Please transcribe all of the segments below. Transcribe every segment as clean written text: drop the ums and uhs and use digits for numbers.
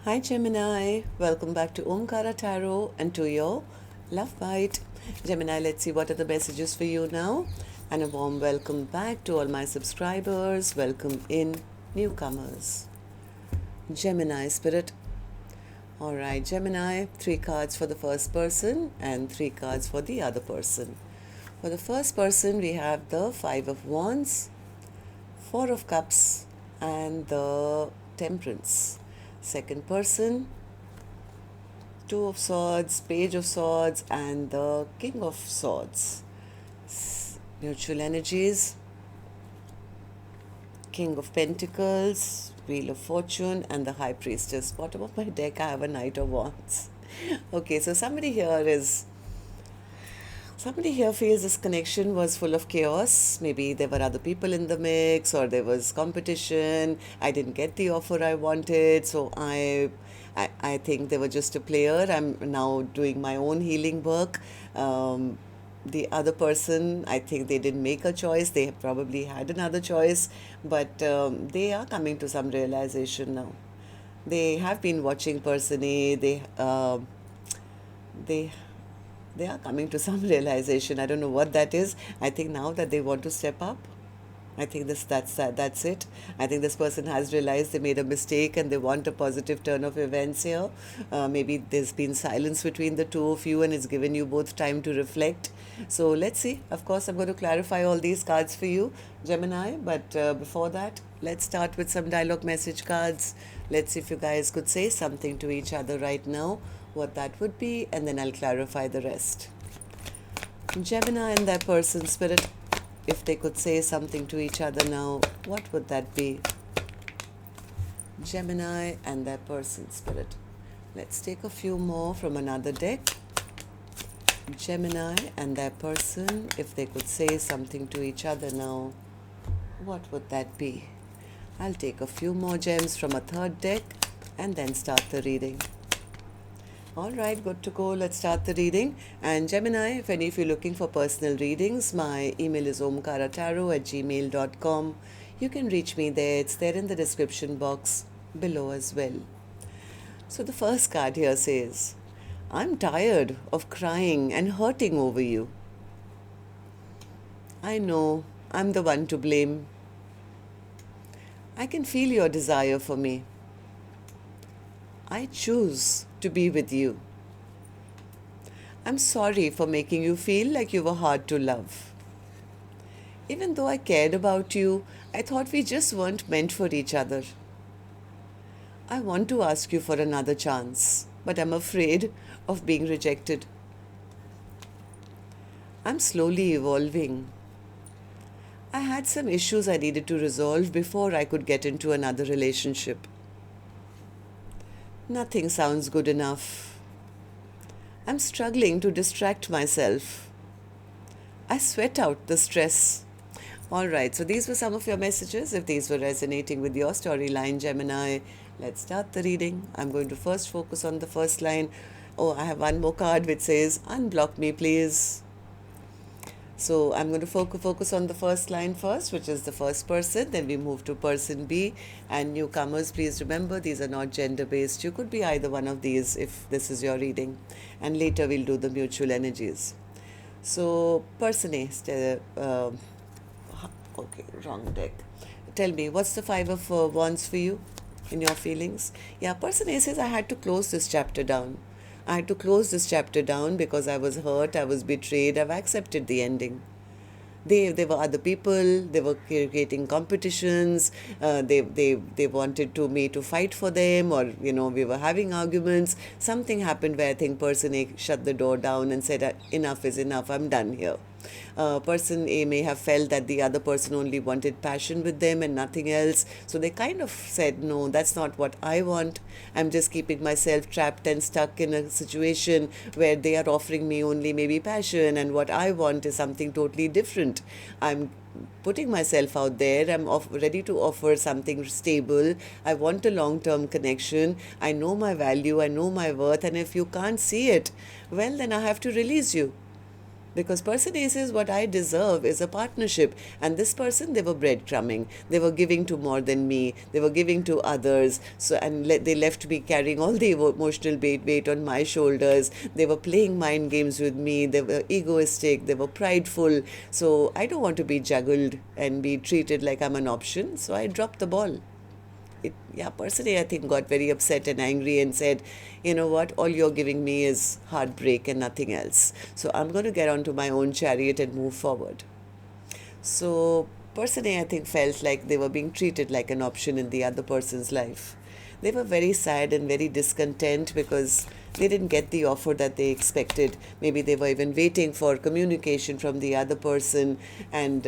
Hi Gemini, welcome back to Omkaratarot and to your love bite. Gemini, let's see what are the messages for you now. And a warm welcome back to all my subscribers. Welcome in newcomers. Gemini spirit. Alright, Gemini, 3 cards for the first person and 3 cards for the other person. For the first person, we have the 5 of Wands, 4 of Cups, and the Temperance. Second person, 2 of Swords, Page of Swords, and the King of Swords. Mutual energies, King of Pentacles, Wheel of Fortune, and the High Priestess. Bottom of my deck, I have a Knight of Wands. Okay, so somebody here feels this connection was full of chaos. Maybe there were other people in the mix, or there was competition. I didn't get the offer I wanted, so I think they were just a player. I'm now doing my own healing work. The other person, I think they didn't make a choice. They probably had another choice, but they are coming to some realization now. They have been watching person A. They are coming to some realization. I don't know what that is. I think now that they want to step up. I think that's it. I think this person has realized they made a mistake and they want a positive turn of events here. Maybe there's been silence between the two of you and it's given you both time to reflect. So let's see. Of course, I'm going to clarify all these cards for you, Gemini. But before that, let's start with some dialogue message cards. Let's see if you guys could say something to each other right now, what that would be, and then I'll clarify the rest. Gemini and their person spirit, if they could say something to each other now, what would that be? Gemini and their person spirit. Let's take a few more from another deck. Gemini and their person, if they could say something to each other now, what would that be? I'll take a few more gems from a third deck and then start the reading. Alright, good to go. Let's start the reading. And Gemini, if any of you are looking for personal readings, my email is omkaratarot@gmail.com. You can reach me there. It's there in the description box below as well. So the first card here says, I'm tired of crying and hurting over you. I know I'm the one to blame. I can feel your desire for me. I choose to be with you. I'm sorry for making you feel like you were hard to love. Even though I cared about you, I thought we just weren't meant for each other. I want to ask you for another chance, but I'm afraid of being rejected. I'm slowly evolving. I had some issues I needed to resolve before I could get into another relationship. Nothing sounds good enough. I'm struggling to distract myself. I sweat out the stress. Alright, so these were some of your messages. If these were resonating with your storyline, Gemini, let's start the reading. I'm going to first focus on the first line. Oh, I have one more card which says, unblock me please. So I'm going to focus on the first line first, which is the first person. Then we move to person B. And newcomers, please remember, these are not gender-based. You could be either one of these if this is your reading. And later we'll do the mutual energies. So person A, okay, wrong deck. Tell me, what's the 5 of Wands for you in your feelings? Yeah, person A says, I had to close this chapter down. I had to close this chapter down because I was hurt, I was betrayed, I've accepted the ending. There were other people, they were creating competitions, they wanted me to fight for them, or, we were having arguments. Something happened where I think person A shut the door down and said, enough is enough, I'm done here. Person A may have felt that the other person only wanted passion with them and nothing else. So they kind of said, no, that's not what I want. I'm just keeping myself trapped and stuck in a situation where they are offering me only maybe passion, and what I want is something totally different. I'm putting myself out there. I'm ready to offer something stable. I want a long-term connection. I know my value. I know my worth. And if you can't see it, well, then I have to release you. Because person A says, what I deserve is a partnership. And this person, they were breadcrumbing. They were giving to more than me. They were giving to others. So, and they left me carrying all the emotional weight on my shoulders. They were playing mind games with me. They were egoistic. They were prideful. So I don't want to be juggled and be treated like I'm an option. So I dropped the ball. Person A, I think, got very upset and angry and said, you know what, all you're giving me is heartbreak and nothing else. So I'm going to get onto my own chariot and move forward. So person A, I think, felt like they were being treated like an option in the other person's life. They were very sad and very discontent because they didn't get the offer that they expected. Maybe they were even waiting for communication from the other person. And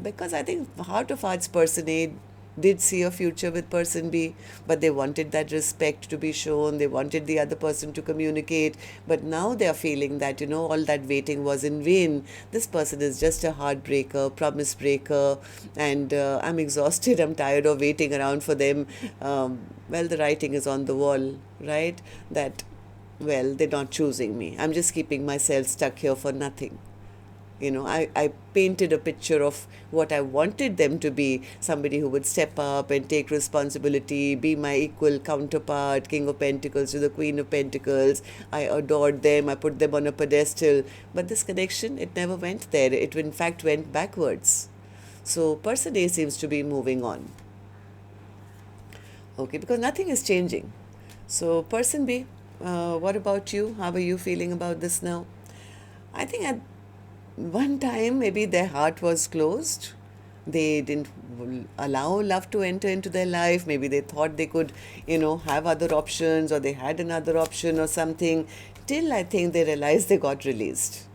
because I think heart of hearts, person A did see a future with person B, but they wanted that respect to be shown. They wanted the other person to communicate. But now they are feeling that, all that waiting was in vain. This person is just a heartbreaker, promise breaker, and I'm exhausted. I'm tired of waiting around for them. Well, the writing is on the wall, right? That, well, they're not choosing me. I'm just keeping myself stuck here for nothing. I painted a picture of what I wanted them to be, somebody who would step up and take responsibility, be my equal counterpart, King of Pentacles to the Queen of Pentacles. I adored them, I put them on a pedestal. But this connection, it never went there. It in fact went backwards. So person A seems to be moving on. Okay, because nothing is changing. So person B, what about you? How are you feeling about this now? I think at one time maybe their heart was closed. They didn't allow love to enter into their life. Maybe they thought they could, have other options, or they had another option or something, till I think they realized they got released.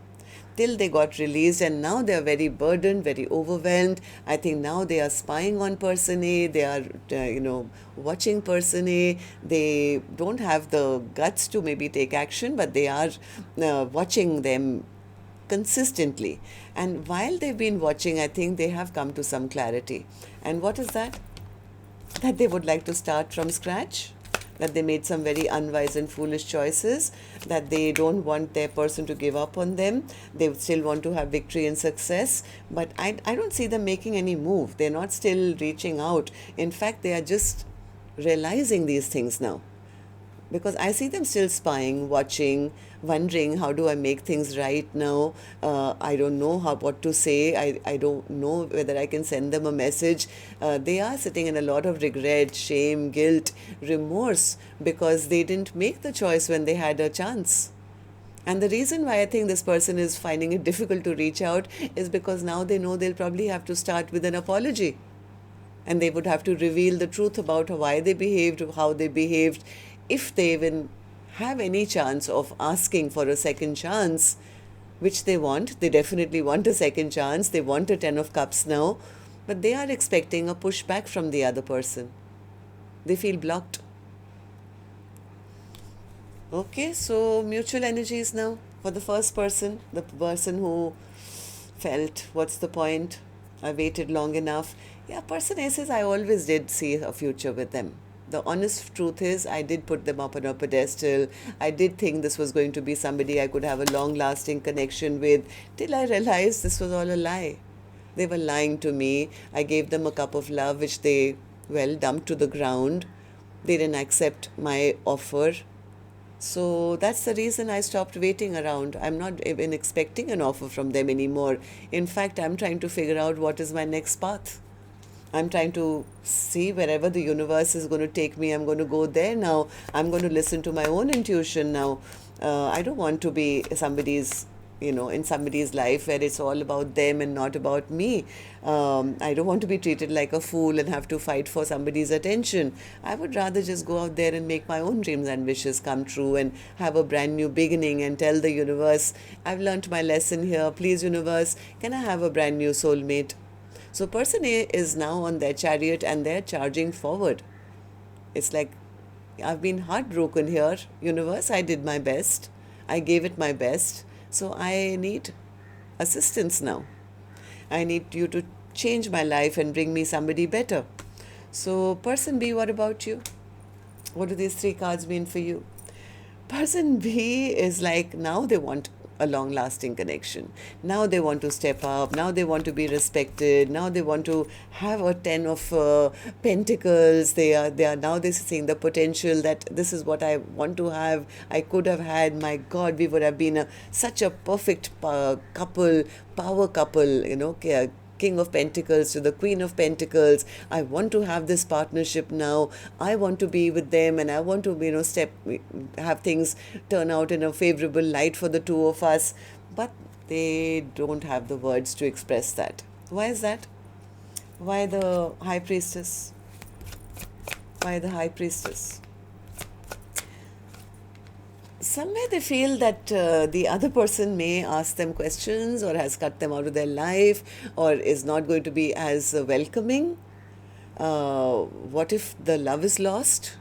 Till they got released, and now they are very burdened, very overwhelmed. I think now they are spying on person A. They are, watching person A. They don't have the guts to maybe take action, but they are watching them consistently. And while they've been watching, I think they have come to some clarity. And what is that? That they would like to start from scratch, that they made some very unwise and foolish choices, that they don't want their person to give up on them. They still want to have victory and success, but I don't see them making any move. They're not still reaching out. In fact, they are just realizing these things now. Because I see them still spying, watching, wondering, how do I make things right now? I don't know what to say. I don't know whether I can send them a message. They are sitting in a lot of regret, shame, guilt, remorse, because they didn't make the choice when they had a chance. And the reason why I think this person is finding it difficult to reach out is because now they know they'll probably have to start with an apology. And they would have to reveal the truth about why they behaved, how they behaved. If they even have any chance of asking for a second chance, which they want, they definitely want a second chance. They want a 10 of cups now, but they are expecting a pushback from the other person. They feel blocked. Okay, so mutual energies now for the first person, the person who felt, what's the point? I waited long enough. Person A says, I always did see a future with them. The honest truth is, I did put them up on a pedestal. I did think this was going to be somebody I could have a long-lasting connection with, till I realized this was all a lie. They were lying to me. I gave them a cup of love, which they, dumped to the ground. They didn't accept my offer. So that's the reason I stopped waiting around. I'm not even expecting an offer from them anymore. In fact, I'm trying to figure out what is my next path. I'm trying to see wherever the universe is going to take me. I'm going to go there now. I'm going to listen to my own intuition now. I don't want to be somebody's, in somebody's life where it's all about them and not about me. I don't want to be treated like a fool and have to fight for somebody's attention. I would rather just go out there and make my own dreams and wishes come true and have a brand new beginning and tell the universe, I've learned my lesson here. Please, universe, can I have a brand new soulmate? So person A is now on their chariot and they're charging forward. It's like, I've been heartbroken here. Universe, I did my best. I gave it my best. So I need assistance now. I need you to change my life and bring me somebody better. So person B, what about you? What do these three cards mean for you? Person B is like, now they want a long-lasting connection. Now they want to step up. Now they want to be respected. Now they want to have a 10 of pentacles. They are now they're seeing the potential that this is what I want to have. I could have had. My God, we would have been such a perfect couple, power couple. King of Pentacles to the Queen of Pentacles. I want to have this partnership now. I want to be with them, and I want to, have things turn out in a favorable light for the two of us. But they don't have the words to express that. Why is that? Why the High Priestess? Why the High Priestess? Somewhere they feel that the other person may ask them questions or has cut them out of their life or is not going to be as welcoming. What if the love is lost?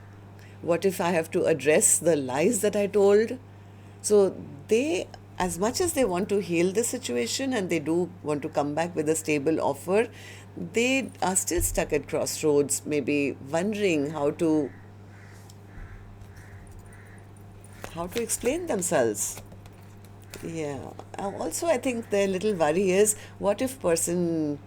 What if I have to address the lies that I told? So they, as much as they want to heal the situation and they do want to come back with a stable offer, they are still stuck at crossroads, maybe wondering how to explain themselves. Yeah. Also, I think their little worry is, what if person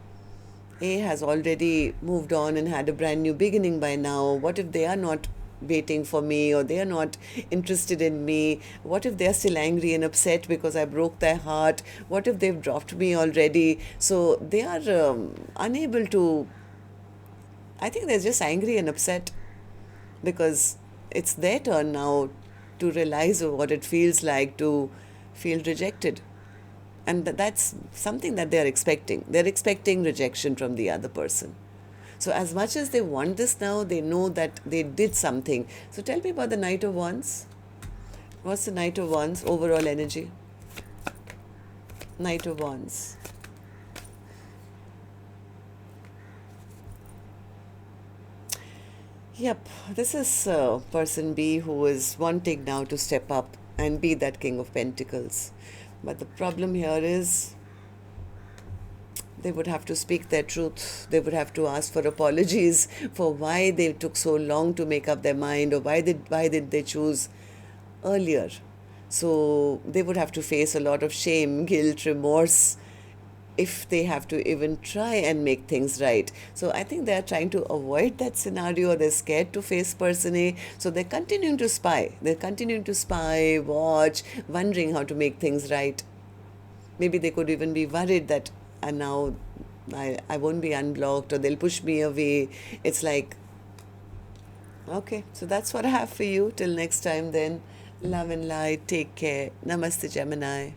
A has already moved on and had a brand new beginning by now? What if they are not waiting for me, or they are not interested in me? What if they are still angry and upset because I broke their heart? What if they've dropped me already? So they are unable to, I think they're just angry and upset because it's their turn now to realize what it feels like to feel rejected. And that's something that they're expecting. They're expecting rejection from the other person. So as much as they want this now, they know that they did something. So tell me about the Knight of Wands. What's the Knight of Wands overall energy? Knight of Wands. Yep, this is person B who is wanting now to step up and be that King of Pentacles. But the problem here is they would have to speak their truth. They would have to ask for apologies for why they took so long to make up their mind, or why did they choose earlier. So they would have to face a lot of shame, guilt, remorse, if they have to even try and make things right. So I think they are trying to avoid that scenario. They're scared to face person A. So they're continuing to spy. They're continuing to spy, watch, wondering how to make things right. Maybe they could even be worried that now I won't be unblocked, or they'll push me away. It's like, okay, so that's what I have for you. Till next time then. Love and light. Take care. Namaste, Gemini.